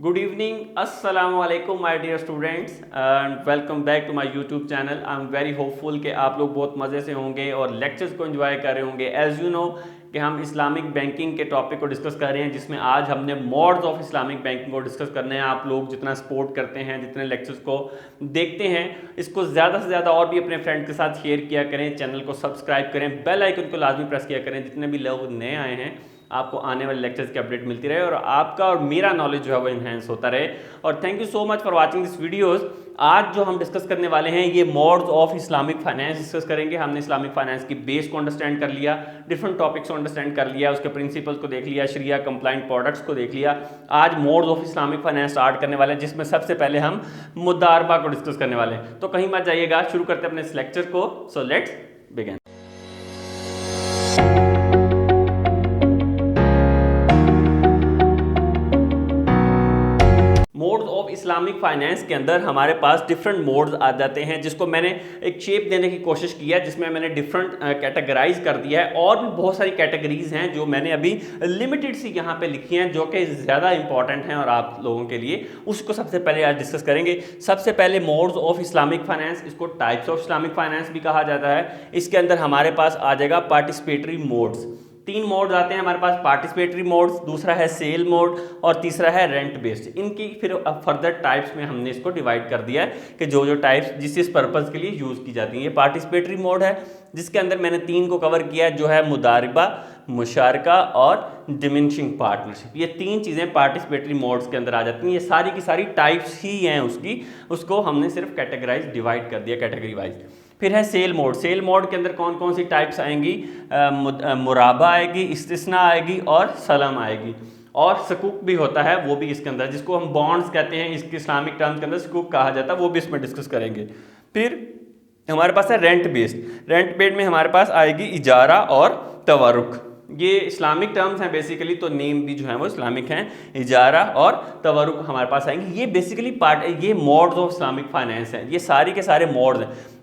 Good evening, Assalamu alaikum my dear students and welcome back to my YouTube channel. I am very hopeful कि आप लोग बहुत मज़े से होंगे और लेक्चर्स को एंजॉय कर रहे होंगे. एज़ यू नो कि हम इस्लामिक बैंकिंग के टॉपिक को डिस्कस कर रहे हैं, जिसमें आज हमने मोड्स ऑफ इस्लामिक बैंकिंग को डिस्कस करना है. आप लोग जितना सपोर्ट करते हैं, जितने लेक्चर्स को देखते हैं, इसको ज़्यादा से ज़्यादा और भी अपने फ्रेंड के साथ शेयर किया करें. चैनल को सब्सक्राइब करें, बेल आइकन को लाजमी प्रेस किया करें. जितने भी लोग नए आए हैं आपको आने वाले लेक्चर्स की अपडेट मिलती रहे और आपका और मेरा नॉलेज जो है वो इन्हेंस होता रहे. और thank you so much for watching this videos. आज जो हम डिस्कस करने वाले हैं ये modes of Islamic finance discuss करेंगे. हमने इस्लामिक फाइनेंस की बेस को अंडरस्टैंड कर लिया, डिफरेंट टॉपिक्स को अंडरस्टैंड कर लिया, उसके प्रिंसिपल्स को देख लिया, शरिया कंप्लाइंट प्रोडक्ट्स को देख लिया. आज modes of Islamic finance start करने वाले हैं, जिसमें सबसे पहले हम मुदारबा को डिस्कस करने वाले हैं. तो कहीं मत जाइएगा, शुरू करते हैं अपने इस लेक्चर को. So let's begin. Modes of Islamic finance के अंदर हमारे पास डिफरेंट मोड्स आ जाते हैं, जिसको मैंने एक शेप देने की कोशिश की है, जिसमें मैंने डिफरेंट कैटेगराइज कर दिया है. और भी बहुत सारी कैटेगरीज हैं जो मैंने अभी लिमिटेड सी यहाँ पे लिखी हैं, जो कि ज़्यादा इंपॉर्टेंट हैं और आप लोगों के लिए. उसको सबसे पहले आज डिस्कस करेंगे. सबसे पहले मोड्स ऑफ इस्लामिक फाइनेंस, इसको टाइप्स ऑफ इस्लामिक फाइनेंस भी कहा जाता है. इसके अंदर हमारे पास आ जाएगा पार्टिसिपेटरी मोड्स. तीन मोड्स आते हैं हमारे पास: पार्टिसिपेटरी मोड्स, दूसरा है सेल मोड और तीसरा है रेंट बेस्ड. इनकी फिर फर्दर टाइप्स में हमने इसको डिवाइड कर दिया है कि जो जो टाइप्स जिस पर्पज़ के लिए यूज़ की जाती हैं. ये पार्टिसिपेटरी मोड है, जिसके अंदर मैंने तीन को कवर किया है, जो है मुदारिबा, मुशारका और डिमिनिशिंग पार्टनरशिप. ये तीन चीज़ें पार्टिसिपेटरी मोड्स के अंदर आ जाती हैं. ये सारी की सारी टाइप्स ही हैं उसकी, उसको हमने सिर्फ कैटेगराइज डिवाइड कर दिया कैटेगरी वाइज. फिर है सेल मोड. सेल मोड के अंदर कौन कौन सी टाइप्स आएंगी? मुराबा आएगी, इस्तिस्ना आएगी और सलम आएगी. और सकूक भी होता है, वो भी इसके अंदर, जिसको हम बॉन्ड्स कहते हैं, इसके इस्लामिक टर्म्स के अंदर सकूक कहा जाता है, वो भी इसमें डिस्कस करेंगे. फिर हमारे पास है रेंट बेस्ड. रेंट बेस्ड में हमारे पास आएगी इजारा और तवरुक. ये इस्लामिक टर्म्स हैं बेसिकली, तो नेम भी जो है वो इस्लामिक हैं. इजारा और तवरुक हमारे पास आएंगे. ये बेसिकली ये मोड्स ऑफ इस्लामिक फाइनेंस हैं. ये सारी के सारे मोड्स हैं.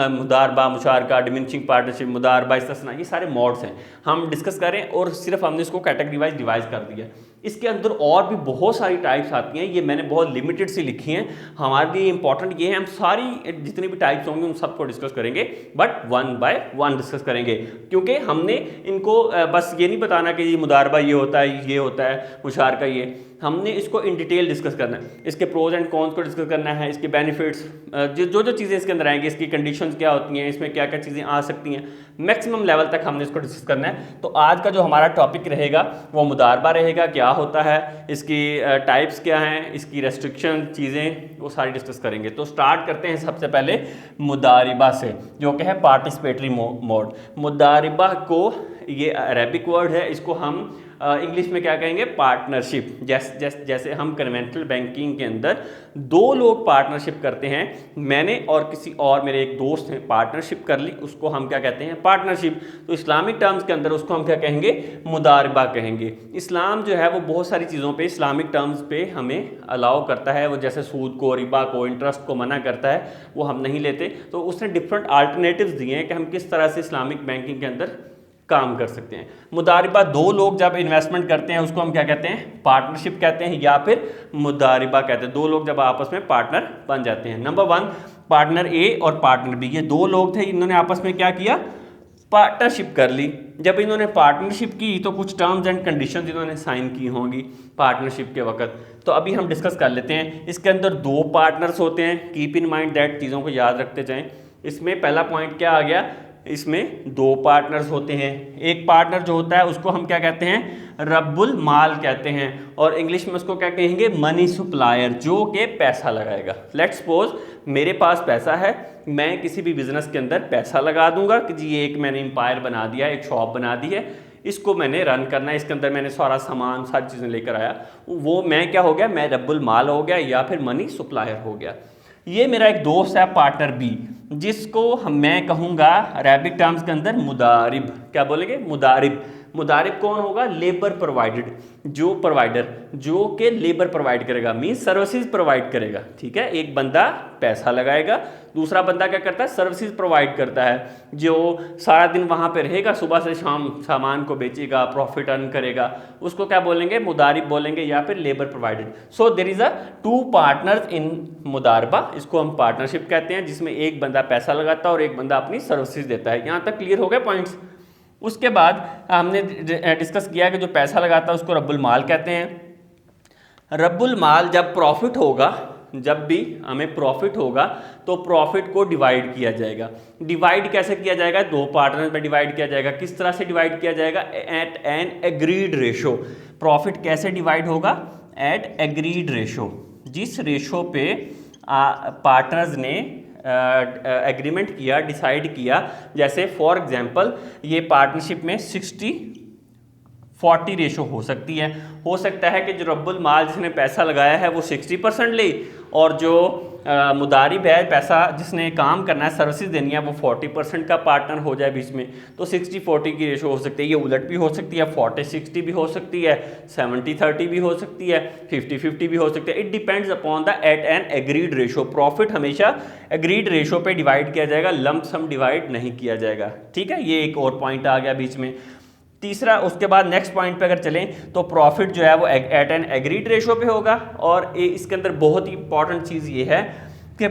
मुदारबा, मुशारका, डिमिनिशिंग पार्टनरशिप, मुदारबा, इस्तिस्ना, ये सारे मोड्स हैं हम डिस्कस करें. और सिर्फ हमने इसको कैटेगरी वाइज डिवाइड कर दिया. इसके अंदर और भी बहुत सारी टाइप्स आती हैं, ये मैंने बहुत लिमिटेड सी लिखी हैं. हमारे लिए इंपॉर्टेंट ये है, हम सारी जितनी भी टाइप्स होंगी उन सबको डिस्कस करेंगे, but one by one discuss करेंगे. क्योंकि हमने इनको बस ये नहीं बताना कि ये मुदारबा ये होता है, मुशारका ये. हमने इसको इन डिटेल डिस्कस करना है. इसके प्रोज एंड कॉन्स को डिस्कस करना है, इसके बेनिफिट्स, जो जो चीज़ें इसके अंदर आएंगी, इसकी कंडीशंस क्या होती हैं, इसमें क्या क्या चीज़ें आ सकती हैं, मैक्सिमम लेवल तक हमने इसको डिस्कस करना है. तो आज का जो हमारा टॉपिक रहेगा वो मुदारबा रहेगा. क्या होता है, इसकी टाइप्स क्या हैं, इसकी रेस्ट्रिक्शन चीज़ें, वो सारी डिस्कस करेंगे. तो स्टार्ट करते हैं सबसे पहले मुदारिबा से, जो कि है पार्टिसिपेटरी मोड. मुदारिबा को, ये अरेबिक वर्ड है, इसको हम इंग्लिश में क्या कहेंगे? पार्टनरशिप. जैसे हम कन्वेंशनल बैंकिंग के अंदर दो लोग पार्टनरशिप करते हैं, मैंने और किसी और मेरे एक दोस्त हैं पार्टनरशिप कर ली, उसको हम क्या कहते हैं? पार्टनरशिप. तो इस्लामिक टर्म्स के अंदर उसको हम क्या कहेंगे? मुदारबा कहेंगे. इस्लाम जो है वो बहुत सारी चीज़ों पे, इस्लामिक टर्म्स पे हमें अलाउ करता है. वो जैसे सूद को, रिबा को, इंटरेस्ट को मना करता है, वो हम नहीं लेते. तो उसने डिफरेंट अल्टरनेटिव्स दिए हैं कि हम किस तरह से इस्लामिक बैंकिंग के अंदर काम कर सकते हैं. मुदारिबा, दो लोग जब इन्वेस्टमेंट करते हैं उसको हम क्या कहते हैं? पार्टनरशिप कहते हैं, या फिर मुदारिबा कहते हैं. दो लोग जब आपस में पार्टनर बन जाते हैं. नंबर वन, पार्टनर ए और पार्टनर बी, ये दो लोग थे, इन्होंने आपस में क्या किया? पार्टनरशिप कर ली. जब इन्होंने पार्टनरशिप की तो कुछ टर्म्स एंड कंडीशंस इन्होंने साइन की होंगी पार्टनरशिप के वक्त. तो अभी हम डिस्कस कर लेते हैं. इसके अंदर दो पार्टनर्स होते हैं. कीप इन माइंड दैट, चीज़ों को याद रखते जाएं. इसमें पहला पॉइंट क्या आ गया? इसमें दो पार्टनर्स होते हैं. एक पार्टनर जो होता है उसको हम क्या कहते हैं? रब्बुल माल कहते हैं. और इंग्लिश में उसको क्या कहेंगे? मनी सप्लायर, जो कि पैसा लगाएगा. लेट्स सपोज मेरे पास पैसा है, मैं किसी भी बिजनेस के अंदर पैसा लगा दूंगा कि जी ये एक मैंने एम्पायर बना दिया, एक शॉप बना दी है, इसको मैंने रन करना है, इसके अंदर मैंने सारा सामान, सारी चीज़ें लेकर आया. वो मैं क्या हो गया? मैं रब्बुल माल हो गया, या फिर मनी सप्लायर हो गया. ये मेरा एक दोस्त है पार्टनर बी, जिसको मैं कहूँगा अरेबिक टर्म्स के अंदर मुदारिब. क्या बोलेंगे? मुदारिब. मुदारिब कौन होगा? लेबर प्रोवाइडेड, जो प्रोवाइडर जो के लेबर प्रोवाइड करेगा, मींस सर्विसेज प्रोवाइड करेगा। ठीक है, एक बंदा पैसा लगाएगा, दूसरा बंदा क्या करता है? सर्विसेज प्रोवाइड करता है, जो सारा दिन वहाँ पे रहेगा, सुबह से शाम सामान को बेचेगा, प्रॉफिट अर्न करेगा, उसको क्या बोलेंगे? मुदारिब बोलेंगे या फिर labour provided. So there is a two partners in मुदारबा, इसको हम पार्टनरशिप कहते हैं, जिसमें एक बंदा पैसा लगाता है और एक बंदा अपनी सर्विसेज देता है। यहाँ तक क्लियर हो गए पॉइंट्स? उसके बाद हमने डिस्कस किया कि जो पैसा लगाता है उसको रब्बुल माल कहते हैं। रब्बुल माल जब प्रॉफिट होगा, जब भी हमें प्रॉफिट होगा तो प्रॉफिट को डिवाइड किया जाएगा। डिवाइड कैसे किया जाएगा? दो पार्टनर में डिवाइड किया जाएगा। किस तरह से डिवाइड किया जाएगा? At an agreed ratio. Profit कैसे डिवाइड होगा? एट एग्रीड रेशो, जिस रेशो पे पार्टनर्स ने एग्रीमेंट किया, डिसाइड किया। जैसे फॉर एग्जांपल ये पार्टनरशिप में 60-40 रेशो हो सकती है। हो सकता है कि जो रब्बुल माल जिसने पैसा लगाया है वो 60% ले, और जो मुदारिब है, पैसा जिसने काम करना है, सर्विसेज देनी है, वो 40% का पार्टनर हो जाए बीच में। तो 60-40 की रेशो हो सकती है। ये उलट भी हो सकती है, 40-60 भी हो सकती है, 70-30 भी हो सकती है, 50-50 भी हो सकती है। It depends upon the at an agreed ratio. Profit हमेशा एग्रीड रेशो पे डिवाइड किया जाएगा, लंप सम डिवाइड नहीं किया जाएगा। ठीक है, ये एक और पॉइंट आ गया बीच में। तीसरा, उसके बाद नेक्स्ट पॉइंट पे अगर चलें तो प्रॉफिट जो है वो एट एन एग्रीड रेशो पे होगा। और इसके अंदर बहुत ही इंपॉर्टेंट चीज़ ये है कि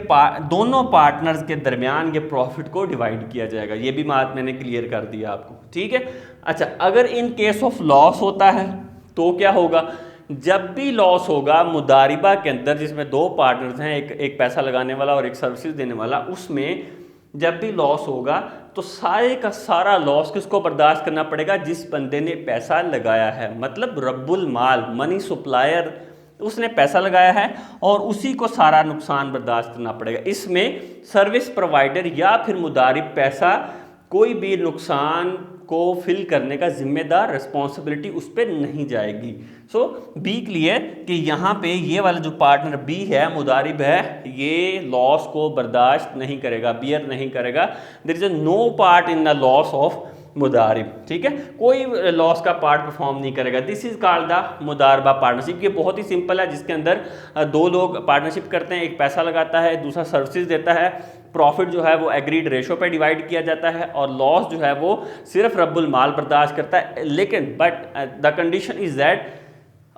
दोनों पार्टनर्स के दरमियान ये प्रॉफिट को डिवाइड किया जाएगा। ये भी बात मैंने क्लियर कर दिया आपको। ठीक है, अच्छा, अगर इन केस ऑफ लॉस होता है तो क्या होगा? जब भी लॉस होगा मुदारिबा के अंदर, जिसमें दो पार्टनर्स हैं, एक पैसा लगाने वाला और एक सर्विसेज देने वाला, उसमें जब भी लॉस होगा तो सारे का सारा लॉस किसको बर्दाश्त करना पड़ेगा? जिस बंदे ने पैसा लगाया है, मतलब रब्बुल माल, मनी सप्लायर, उसने पैसा लगाया है और उसी को सारा नुकसान बर्दाश्त करना पड़ेगा। इसमें सर्विस प्रोवाइडर या फिर मुदारिब पैसा कोई भी नुकसान को फिल करने का जिम्मेदार, रिस्पॉन्सिबिलिटी उस पर नहीं जाएगी। सो बी क्लियर कि यहाँ पे ये वाला जो पार्टनर बी है, मुदारिब है, ये लॉस को बर्दाश्त नहीं करेगा, बियर नहीं करेगा। There is no part in the loss of मुदारिब। ठीक है, कोई लॉस का पार्ट परफॉर्म नहीं करेगा। दिस इज कॉल्ड द मुदारबा पार्टनरशिप। ये बहुत ही सिंपल है, जिसके अंदर दो लोग पार्टनरशिप करते हैं, एक पैसा लगाता है, दूसरा सर्विसेज देता है। प्रॉफिट जो है वो एग्रीड रेशो पे डिवाइड किया जाता है और लॉस जो है वो सिर्फ रब्बुल माल बर्दाश्त करता है। लेकिन but the condition is that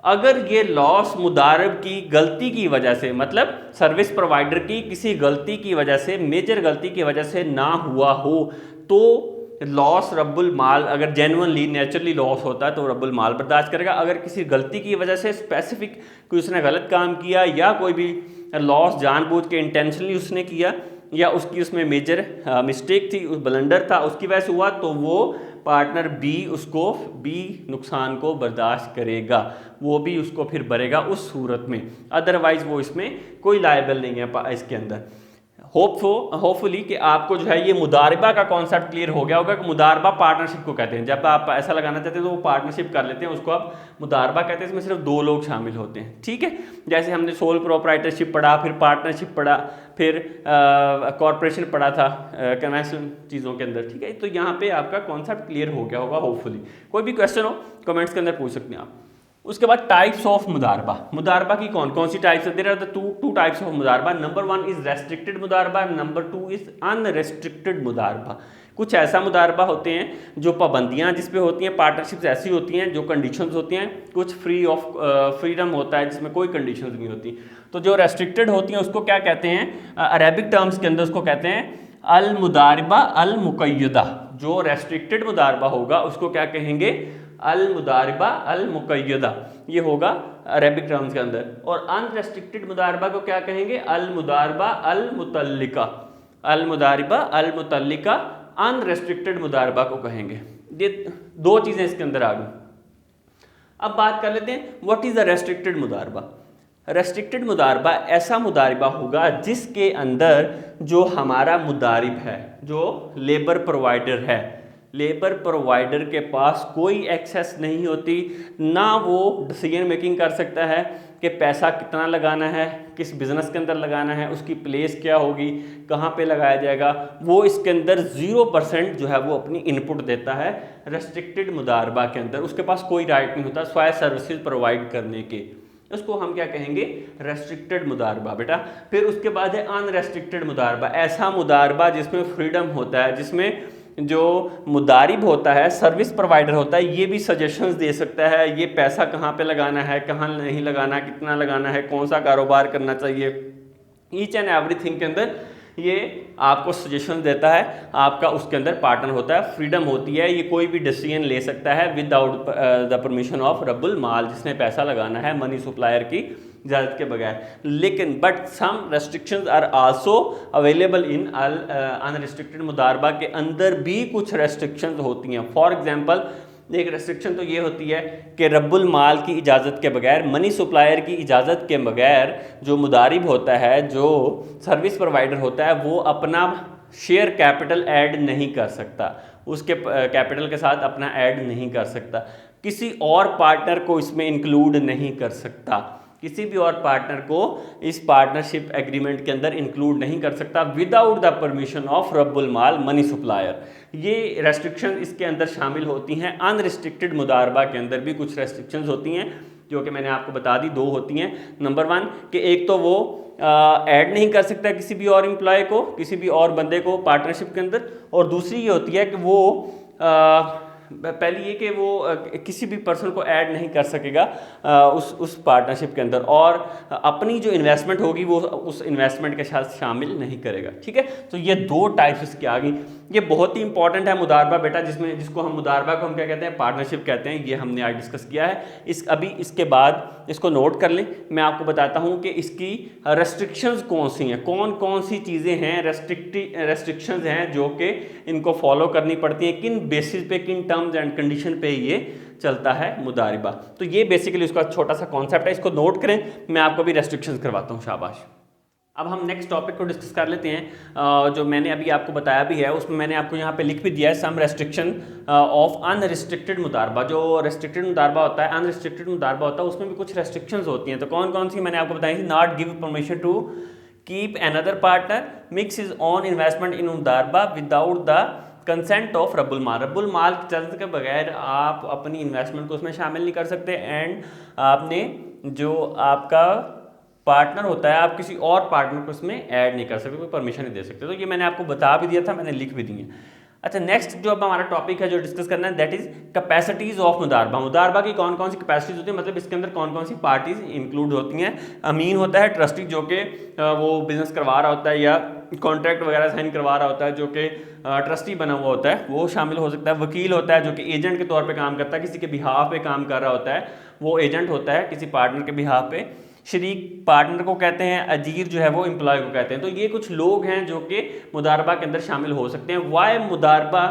अगर ये लॉस मुदारिब की गलती की वजह से, मतलब सर्विस प्रोवाइडर की किसी गलती की वजह से, मेजर गलती की वजह से ना हुआ हो, तो लॉस रब्बुल माल, अगर जेन्युइनली नेचुरली लॉस होता है तो रब्बुल माल बर्दाश्त करेगा। अगर किसी गलती की वजह से स्पेसिफिक कोई उसने गलत काम किया या कोई भी लॉस जानबूझ के इंटेंशनली उसने किया या उसकी उसमें मेजर मिस्टेक थी, उस ब्लंडर था, उसकी वजह से हुआ, तो वो पार्टनर बी उसको बी नुकसान को बर्दाश्त करेगा, वो भी उसको फिर भरेगा उस सूरत में। अदरवाइज वो इसमें कोई लायबल नहीं है इसके अंदर। होपफुली कि आपको जो है ये मुदारिबा का कॉन्सेप्ट क्लियर हो गया होगा कि मुदारबा पार्टनरशिप को कहते हैं। जब आप ऐसा लगाना चाहते हैं तो वो पार्टनरशिप कर लेते हैं, उसको आप मुदारबा कहते हैं। इसमें सिर्फ दो लोग शामिल होते हैं। ठीक है, जैसे हमने सोल प्रोप्राइटरशिप पढ़ा, फिर पार्टनरशिप पढ़ा, फिर कॉर्पोरेशन पढ़ा था कन्वेंशनल चीज़ों के अंदर। ठीक है, तो यहाँ पे आपका कॉन्सेप्ट क्लियर हो गया होगा होपफुली। कोई भी क्वेश्चन हो कमेंट्स के अंदर पूछ सकते हैं आप। उसके बाद टाइप्स ऑफ मुदारबा। मुदारबा की कौन कौन सी टाइप्स है? There are the two types of मुदारबा। नंबर 1 इज रेस्ट्रिक्टेड मुदारबा, नंबर 2 इज अनरेस्ट्रिक्टेड मुदारबा। कुछ ऐसा मुदारबा होते हैं जो पाबंदियां जिस पे होती हैं, पार्टनरशिप्स ऐसी होती हैं जो कंडीशंस होती हैं, कुछ फ्रीडम होता है जिसमें कोई कंडीशंस नहीं होती। तो जो रेस्ट्रिक्टेड होती हैं उसको क्या कहते हैं? अरेबिक टर्म्स के अंदर उसको कहते हैं अल मुदारबा अल मुकय्यदा। जो रेस्ट्रिक्टेड मुदारबा होगा उसको क्या कहेंगे? अल मुदारबा अल मुकय्यदा, ये होगा अरेबिक टर्म्स के अंदर। और अनरेस्ट्रिक्टेड मुदारबा को क्या कहेंगे? अल मुदारबा अल मुतल्लिका। अल मुदारबा अल मुतल्लिका अनरेस्ट्रिक्टेड मुदारबा को कहेंगे। ये दो चीज़ें इसके अंदर आ गई। अब बात कर लेते हैं व्हाट इज़ द रेस्ट्रिक्टेड मुदारबा। रेस्ट्रिक्टेड मुदारबा ऐसा मुदारबा होगा जिसके अंदर जो हमारा मुदारिब है, जो लेबर प्रोवाइडर है, लेबर प्रोवाइडर के पास कोई एक्सेस नहीं होती, ना वो डिसीजन मेकिंग कर सकता है, कि पैसा कितना लगाना है, किस बिज़नेस के अंदर लगाना है, उसकी प्लेस क्या होगी, कहाँ पे लगाया जाएगा, वो इसके अंदर 0% जो है वो अपनी इनपुट देता है रेस्ट्रिक्टेड मुदारबा के अंदर। उसके पास कोई राइट नहीं होता स्वाय सर्विसेज प्रोवाइड करने के। उसको हम क्या कहेंगे, रेस्ट्रिक्टेड मुदारबा बेटा। फिर उसके बाद है अनरेस्ट्रिक्टेड मुदारबा, ऐसा मुदारबा जिसमें फ्रीडम होता है, जिसमें जो मुदारिब होता है, सर्विस प्रोवाइडर होता है, ये भी सजेशंस दे सकता है, ये पैसा कहाँ पे लगाना है, कहाँ नहीं लगाना, कितना लगाना है, कौन सा कारोबार करना चाहिए, ईच एंड एवरीथिंग के अंदर ये आपको सजेशन देता है। आपका उसके अंदर पार्टनर होता है, फ्रीडम होती है, ये कोई भी डिसीजन ले सकता है विदाउट द परमिशन ऑफ रब्बुल माल, जिसने पैसा लगाना है, मनी सप्लायर की इजाज़त के बगैर। लेकिन but some restrictions are also available in unrestricted मुदारबा के अंदर भी कुछ रेस्ट्रिक्शंस होती हैं। फॉर एग्जांपल एक रेस्ट्रिक्शन तो ये होती है कि रब्बुल माल की इजाज़त के बगैर, मनी सप्लायर की इजाज़त के बगैर जो मुदारिब होता है, जो सर्विस प्रोवाइडर होता है, वो अपना शेयर कैपिटल ऐड नहीं कर सकता, उसके कैपिटल के साथ अपना ऐड नहीं कर सकता, किसी और पार्टनर को इसमें इंक्लूड नहीं कर सकता, किसी भी और पार्टनर को इस पार्टनरशिप एग्रीमेंट के अंदर इंक्लूड नहीं कर सकता विदाउट द परमिशन ऑफ रब्बुल माल मनी सप्लायर। ये रेस्ट्रिक्शन इसके अंदर शामिल होती हैं। अनरिस्ट्रिक्टेड मुदारबा के अंदर भी कुछ रेस्ट्रिक्शंस होती हैं जो कि मैंने आपको बता दी, 2 होती हैं। नंबर 1 कि एक तो वो ऐड नहीं कर सकता किसी भी और एम्प्लॉय को, किसी भी और बंदे को पार्टनरशिप के अंदर, और दूसरी ये होती है कि वो पहली ये कि वो किसी भी पर्सन को ऐड नहीं कर सकेगा उस पार्टनरशिप के अंदर, और अपनी जो इन्वेस्टमेंट होगी वो उस इन्वेस्टमेंट के साथ शामिल नहीं करेगा। ठीक है, तो ये 2 टाइप्स इसकी आ गई। ये बहुत ही इंपॉर्टेंट है मुदारबा बेटा, जिसको हम मुदारबा को हम क्या कहते हैं, पार्टनरशिप कहते हैं। ये हमने आज डिस्कस किया है। अभी इसके बाद इसको नोट कर लें। मैं आपको बताता हूँ कि इसकी रेस्ट्रिक्शंस कौन सी हैं, कौन कौन सी चीज़ें हैं, रेस्ट्रिक्शंस हैं जो कि इनको फॉलो करनी पड़ती हैं, किन बेसिस पे, किन टर्म्स एंड कंडीशन पे ये चलता है मुदारिबा। तो ये बेसिकली उसका छोटा सा कॉन्सेप्ट है, इसको नोट करें। मैं आपको भी रेस्ट्रिक्शंस करवाता हूँ, शाबाश। अब हम नेक्स्ट टॉपिक को डिस्कस कर लेते हैं। जो मैंने अभी आपको बताया भी है, उसमें मैंने आपको यहाँ पे लिख भी दिया है, सम रेस्ट्रिक्शन ऑफ अनरिस्ट्रिक्टेड मुदारबा। जो रेस्ट्रिक्टेड मुदारबा होता है, अनरिस्ट्रिक्टेड मुदारबा होता है, उसमें भी कुछ रेस्ट्रिक्शंस होती हैं। तो कौन कौन सी मैंने आपको बताई थी। Not give permission to keep another partner mix his own investment in मुदारबा विदाउट द कंसेंट ऑफ रब्बुल माल। रब्बुल माल की इजाज़त के बगैर आप अपनी इन्वेस्टमेंट को उसमें शामिल नहीं कर सकते। एंड आपने जो आपका पार्टनर होता है, आप किसी और पार्टनर को इसमें ऐड नहीं कर सकते, कोई परमिशन नहीं दे सकते। तो ये मैंने आपको बता भी दिया था, मैंने लिख भी दिए। अच्छा, नेक्स्ट जो अब हमारा टॉपिक है जो डिस्कस करना है, दैट इज कैपेसिटीज ऑफ मुदारबा। मुदारबा की कौन कौन सी कैपेसिटीज होती है, मतलब इसके अंदर कौन कौन सी पार्टीज इंक्लूड होती हैं। अमीन होता है, ट्रस्टी जो कि वो बिजनेस करवा रहा होता है या कॉन्ट्रैक्ट वगैरह साइन करवा रहा होता है, जो कि ट्रस्टी बना हुआ होता है, वो शामिल हो सकता है। वकील होता है जो कि एजेंट के तौर पे काम करता है, किसी के बिहाफ पे काम कर रहा होता है, वो एजेंट होता है किसी पार्टनर के बिहाफ पे। शरीक पार्टनर को कहते हैं, अजीर जो है वो एम्प्लॉय को कहते हैं। तो ये कुछ लोग हैं जो कि मुदारबा के अंदर शामिल हो सकते हैं। वाई मुदारबा,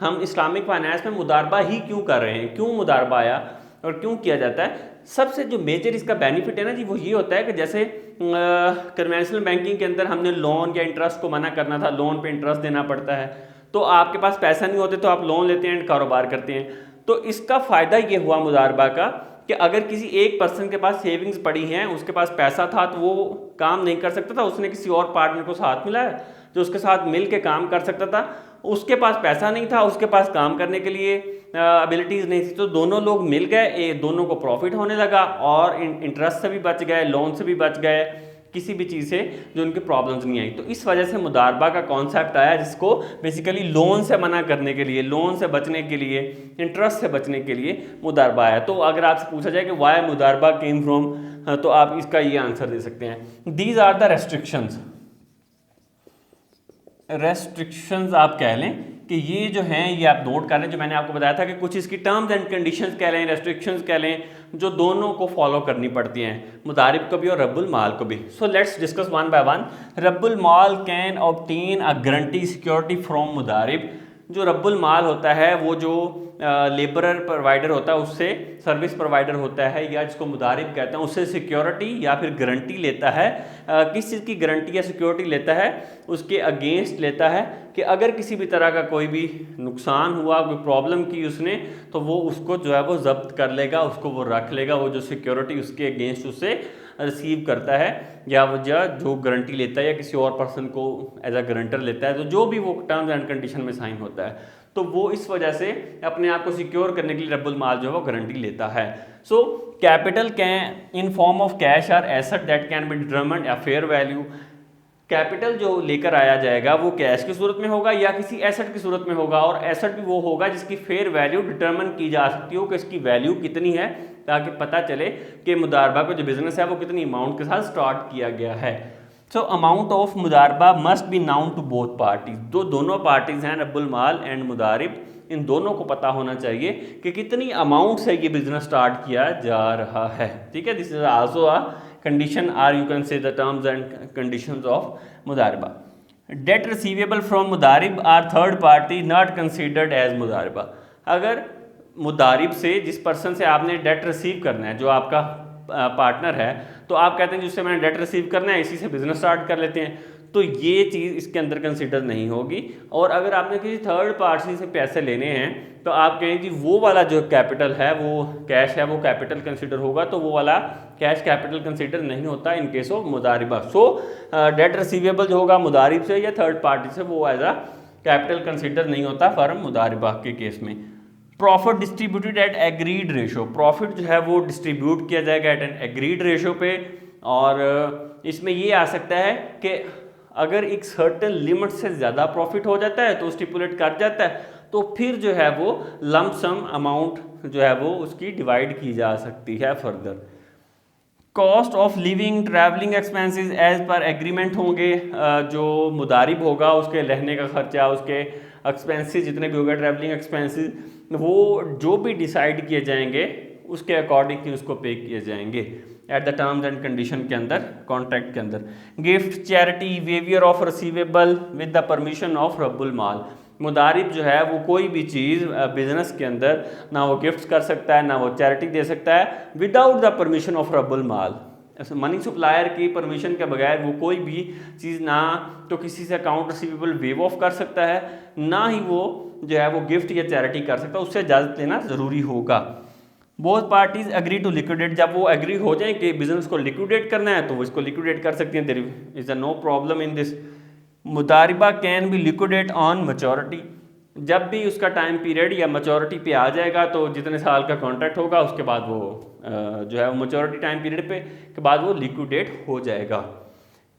हम इस्लामिक फाइनेंस में मुदारबा ही क्यों कर रहे हैं, क्यों मुदारबा आया और क्यों किया जाता है। सबसे जो मेजर इसका बेनिफिट है ना जी, वो ये होता है कि जैसे कन्वेंशनल बैंकिंग के अंदर हमने लोन या इंटरेस्ट को मना करना था, लोन पे इंटरेस्ट देना पड़ता है, तो आपके पास पैसा नहीं होते तो आप लोन लेते हैं एंड कारोबार करते हैं। तो इसका फ़ायदा ये हुआ मुदारबा का कि अगर किसी एक पर्सन के पास सेविंग्स पड़ी हैं, उसके पास पैसा था तो वो काम नहीं कर सकता था, उसने किसी और पार्टनर को साथ मिलाया जो उसके साथ मिल के काम कर सकता था। उसके पास पैसा नहीं था, उसके पास काम करने के लिए एबिलिटीज़ नहीं थी, तो दोनों लोग मिल गए, दोनों को प्रॉफिट होने लगा और इंटरेस्ट से भी बच गए, लोन से भी बच गए, किसी भी चीज़ से जो उनकी प्रॉब्लम्स नहीं आई। तो इस वजह से मुदारबा का कॉन्सेप्ट आया, जिसको बेसिकली लोन से मना करने के लिए, लोन से बचने के लिए, इंटरेस्ट से बचने के लिए मुदारबा आया। तो अगर आपसे पूछा जाए कि वाई मुदारबा केम फ्रॉम, तो आप इसका ये आंसर दे सकते हैं, these are the restrictions. Restrictions आप कह लें कि ये जो हैं ये आप नोट कर लें, जो मैंने आपको बताया था कि कुछ इसकी टर्म्स एंड कंडीशंस कह लें, रेस्ट्रिक्शंस कह लें, जो दोनों को फॉलो करनी पड़ती हैं, मुदारिब को भी और रब्बुल माल को भी। So let's discuss one by one. रब्बुल माल can obtain a guarantee security from मुदारिब। जो रब्बुल माल होता है वो जो लेबरर प्रोवाइडर होता है उससे, सर्विस प्रोवाइडर होता है या जिसको मुदारिब कहते हैं, उससे सिक्योरिटी या फिर गारंटी लेता है। किस चीज़ की गारंटी या सिक्योरिटी लेता है? उसके अगेंस्ट लेता है कि अगर किसी भी तरह का कोई भी नुकसान हुआ, कोई प्रॉब्लम की उसने, तो वो उसको जो है वो जब्त कर लेगा, उसको वो रख लेगा, वो जो सिक्योरिटी उसके अगेंस्ट उससे रिसीव करता है या जो गारंटी लेता है या किसी और पर्सन को एज अ गारंटर लेता है, तो जो भी वो टर्म्स एंड कंडीशन में साइन होता है, तो वो इस वजह से अपने आप को सिक्योर करने के लिए रब्बुल माल जो है वो गारंटी लेता है। So capital can in form of cash or asset that can be determined या फेयर वैल्यू। कैपिटल जो लेकर आया जाएगा वो कैश की सूरत में होगा या किसी एसेट की सूरत में होगा, और एसेट भी वो होगा जिसकी फेयर वैल्यू डिटरमिन की जा सकती हो कि इसकी वैल्यू कितनी है, ताकि पता चले कि मुदारबा का जो बिजनेस है वो कितनी अमाउंट के साथ स्टार्ट किया गया है। सो अमाउंट ऑफ मुदारबा must be known to both parties. तो दोनों पार्टीज हैं, रब्बुल माल एंड मुदारिब, इन दोनों को पता होना चाहिए कि कितनी अमाउंट से ये बिजनेस स्टार्ट किया जा रहा है। ठीक है, this is also a condition, or you can say the terms and conditions of मुदारिबा। Debt receivable from मुदारिब are third party not considered as मुदारिबा। अगर मुदारिब से, जिस पर्सन से आपने डेट रिसीव करना है, जो आपका पार्टनर है, तो आप कहते हैं जिससे मैंने डेट रिसीव करना है इसी से बिजनेस स्टार्ट कर लेते हैं, तो ये चीज़ इसके अंदर कंसिडर नहीं होगी। और अगर आपने किसी थर्ड पार्टी से पैसे लेने हैं तो आप कहें कि वो वाला जो कैपिटल है, वो कैश है, वो कैपिटल कंसिडर होगा, तो वो वाला कैश कैपिटल कंसिडर नहीं होता इन केस ऑफ मुदारिबा। सो डेट रिसीवेबल जो होगा मुदारिब से या थर्ड पार्टी से, वो एज अ कैपिटल कंसिडर नहीं होता फर्म मुदारिबा के केस में। Profit distributed at agreed ratio. Profit जो है वो डिस्ट्रीब्यूट किया जाएगा एट एन एग्रीड रेशो पे, और इसमें ये आ सकता है कि अगर एक सर्टेन लिमिट से ज़्यादा प्रॉफिट हो जाता है तो स्टिपुलेट कर जाता है, तो फिर जो है वो लंप सम अमाउंट जो है वो उसकी डिवाइड की जा सकती है further. Cost of living, travelling expenses as per agreement होंगे। जो मुदारिब होगा उसके रहने का खर्चा, उसके एक्सपेंसेस जितने भी होगा, ट्रैवलिंग एक्सपेंसेस, वो जो भी डिसाइड किए जाएंगे उसके अकॉर्डिंग ही उसको पे किए जाएंगे at the terms and condition के अंदर, कॉन्ट्रैक्ट के अंदर। Gift, charity, waiver of receivable with the permission of रब्बुल माल। मुदारिब जो है वो कोई भी चीज़ बिजनेस के अंदर ना वो गिफ्ट्स कर सकता है, ना वो चैरिटी दे सकता है विदाउट द परमिशन ऑफ रब्बुल माल। मनी सप्लायर की परमिशन के बगैर वो कोई भी चीज़ ना तो किसी से अकाउंट रिसीवेबल वेव ऑफ कर सकता है, ना ही वो जो है वो गिफ्ट या चैरिटी कर सकता है, उससे इजाज़त लेना ज़रूरी होगा। Both parties agree to liquidate. जब वो एग्री हो जाए कि बिजनेस को लिक्विडेट करना है तो वो इसको लिक्विडेट कर सकती हैं, there is a no problem in this. मुदारिबा can be liquidate on maturity. जब भी उसका टाइम पीरियड या मैच्योरिटी पे आ जाएगा, तो जितने साल का कॉन्ट्रैक्ट होगा उसके बाद वो जो है वो मैच्योरिटी टाइम पीरियड पे के बाद वो लिक्विडेट हो जाएगा।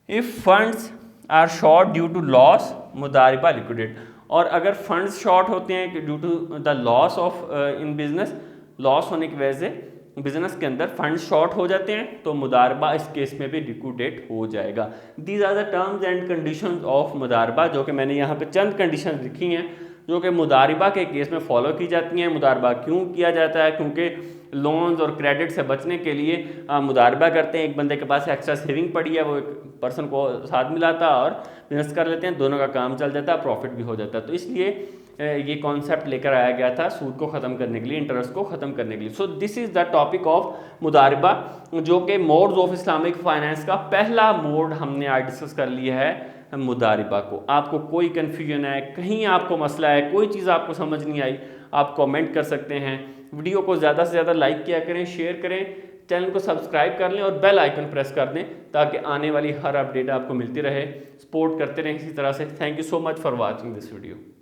If funds are short due to loss, मुदारिबा लिक्विडेट। और अगर फंड्स शॉर्ट होते हैं due to the loss of in business, loss होने की वजह से बिजनेस के अंदर फंड शॉर्ट हो जाते हैं, तो मुदारबा इस केस में भी लिक्विडेट हो जाएगा। These are the terms and conditions of मुदारबा, जो कि मैंने यहाँ पे चंद कंडीशन लिखी हैं जो कि मुदारिबा के केस में फॉलो की जाती हैं। मुदारबा क्यों किया जाता है? क्योंकि लोन्स और क्रेडिट से बचने के लिए मुदारबा करते हैं। एक बंदे के पास एक्स्ट्रा सेविंग पड़ी है, वो एक पर्सन को साथ मिलाता और बिजनेस कर लेते हैं, दोनों का काम चल जाता है, प्रॉफिट भी हो जाता है। तो इसलिए ये कॉन्सेप्ट लेकर आया गया था सूद को ख़त्म करने के लिए, इंटरेस्ट को ख़त्म करने के लिए। So this is the topic of मुदारिबा, जो कि मोड्स ऑफ इस्लामिक फाइनेंस का पहला मोड हमने आज डिस्कस कर लिया है मुदारिबा को। आपको कोई कन्फ्यूजन है, कहीं आपको मसला है, कोई चीज़ आपको समझ नहीं आई, आप कमेंट कर सकते हैं। वीडियो को ज़्यादा से ज़्यादा लाइक किया करें, शेयर करें, चैनल को सब्सक्राइब कर लें और बेल आइकन प्रेस कर दें ताकि आने वाली हर अपडेट आपको मिलती रहे। सपोर्ट करते रहें इसी तरह से। Thank you so much for watching this video.